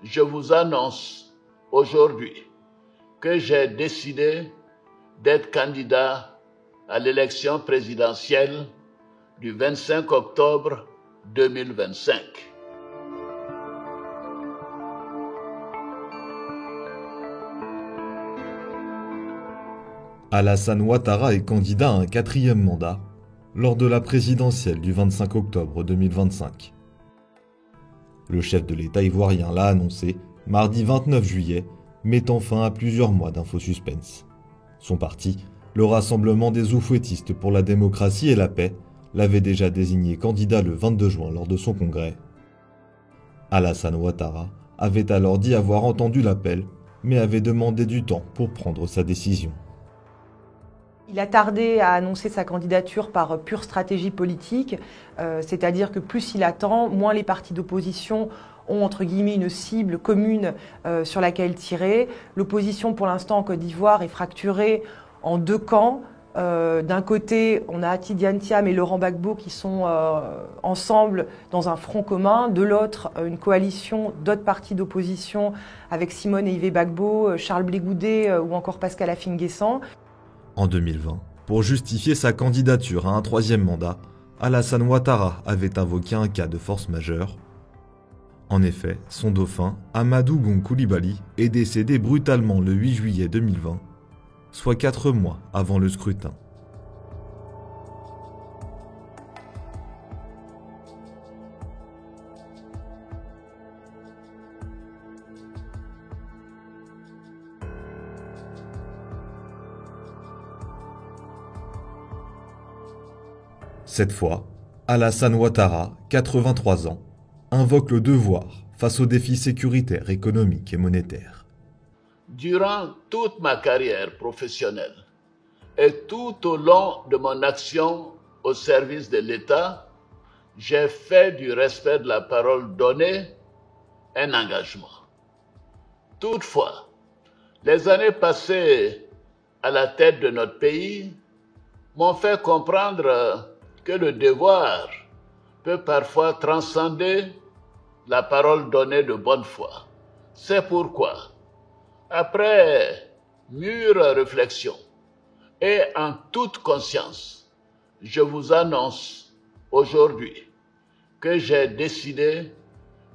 je vous annonce aujourd'hui que j'ai décidé d'être candidat à l'élection présidentielle du 25 octobre 2025. Alassane Ouattara est candidat à un 4e mandat lors de la présidentielle du 25 octobre 2025. Le chef de l'État ivoirien l'a annoncé mardi 29 juillet, mettant fin à plusieurs mois d'info-suspense. Son parti, le Rassemblement des Oufouettistes pour la démocratie et la paix, l'avait déjà désigné candidat le 22 juin lors de son congrès. Alassane Ouattara avait alors dit avoir entendu l'appel, mais avait demandé du temps pour prendre sa décision. Il a tardé à annoncer sa candidature par pure stratégie politique, c'est-à-dire que plus il attend, moins les partis d'opposition ont entre guillemets une cible commune sur laquelle tirer. L'opposition pour l'instant en Côte d'Ivoire est fracturée en deux camps. D'un côté, on a Tidiane Thiam et Laurent Gbagbo qui sont ensemble dans un front commun. De l'autre, une coalition d'autres partis d'opposition avec Simone et Yves Gbagbo, Charles Blé Goudet ou encore Pascal Affi-N'Guessan. En 2020, pour justifier sa candidature à un 3e mandat, Alassane Ouattara avait invoqué un cas de force majeure. En effet, son dauphin, Amadou Gon Coulibaly, est décédé brutalement le 8 juillet 2020, soit 4 mois avant le scrutin. Cette fois, Alassane Ouattara, 83 ans, invoque le devoir face aux défis sécuritaires, économiques et monétaires. Durant toute ma carrière professionnelle et tout au long de mon action au service de l'État, j'ai fait du respect de la parole donnée un engagement. Toutefois, les années passées à la tête de notre pays m'ont fait comprendre que le devoir peut parfois transcender la parole donnée de bonne foi. C'est pourquoi, après mûre réflexion et en toute conscience, je vous annonce aujourd'hui que j'ai décidé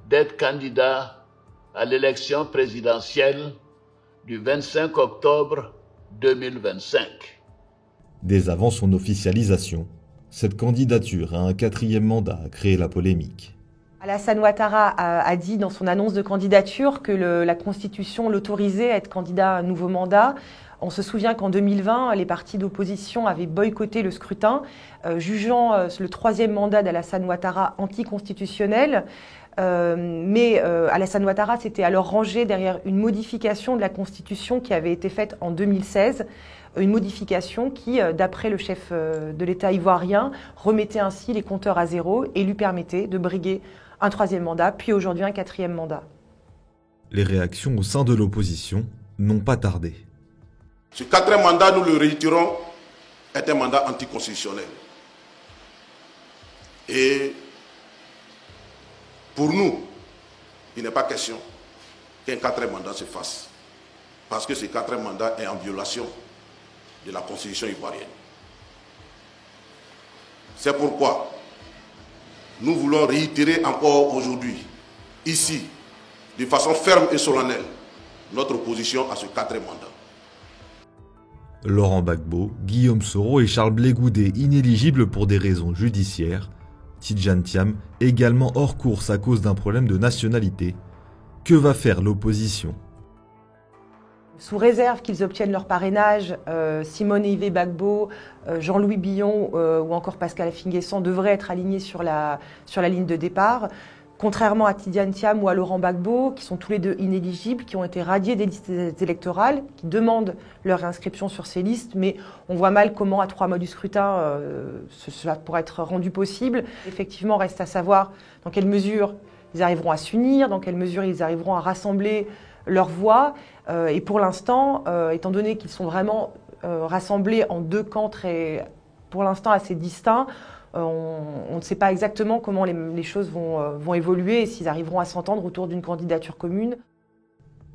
d'être candidat à l'élection présidentielle du 25 octobre 2025. Dès avant son officialisation, cette candidature à un 4e mandat a créé la polémique. Alassane Ouattara a dit dans son annonce de candidature que la Constitution l'autorisait à être candidat à un nouveau mandat. On se souvient qu'en 2020, les partis d'opposition avaient boycotté le scrutin, jugeant le 3e mandat d'Alassane Ouattara anticonstitutionnel. Mais Alassane Ouattara s'était alors rangé derrière une modification de la Constitution qui avait été faite en 2016. Une modification qui, d'après le chef de l'État ivoirien, remettait ainsi les compteurs à zéro et lui permettait de briguer un 3e mandat, puis aujourd'hui un 4e mandat. Les réactions au sein de l'opposition n'ont pas tardé. Ce 4e mandat, nous le réitérons, est un mandat anticonstitutionnel. Et pour nous, il n'est pas question qu'un 4e mandat se fasse, parce que ce 4e mandat est en violation de la Constitution ivoirienne. C'est pourquoi nous voulons réitérer encore aujourd'hui, ici, de façon ferme et solennelle, notre opposition à ce 4e mandat. Laurent Gbagbo, Guillaume Soro et Charles Blé Goudet inéligibles pour des raisons judiciaires, Tidiane Thiam également hors course à cause d'un problème de nationalité. Que va faire l'opposition ? Sous réserve qu'ils obtiennent leur parrainage, Simone et Yves Gbagbo, Jean-Louis Billon ou encore Pascal Affi-N'Guessan devraient être alignés sur la ligne de départ. Contrairement à Tidiane Thiam ou à Laurent Gbagbo, qui sont tous les deux inéligibles, qui ont été radiés des listes électorales, qui demandent leur inscription sur ces listes, mais on voit mal comment, à 3 mois du scrutin, cela pourrait être rendu possible. Effectivement, reste à savoir dans quelle mesure ils arriveront à s'unir, dans quelle mesure ils arriveront à rassembler leurs voix. Et pour l'instant, étant donné qu'ils sont vraiment rassemblés en deux camps pour l'instant assez distincts, On ne sait pas exactement comment les choses vont évoluer et s'ils arriveront à s'entendre autour d'une candidature commune.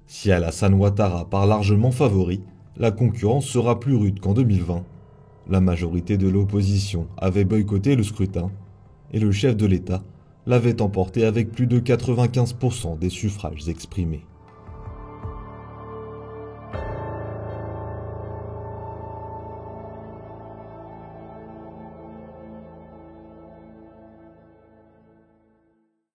Si Alassane Ouattara part largement favori, la concurrence sera plus rude qu'en 2020. La majorité de l'opposition avait boycotté le scrutin et le chef de l'État l'avait emporté avec plus de 95% des suffrages exprimés.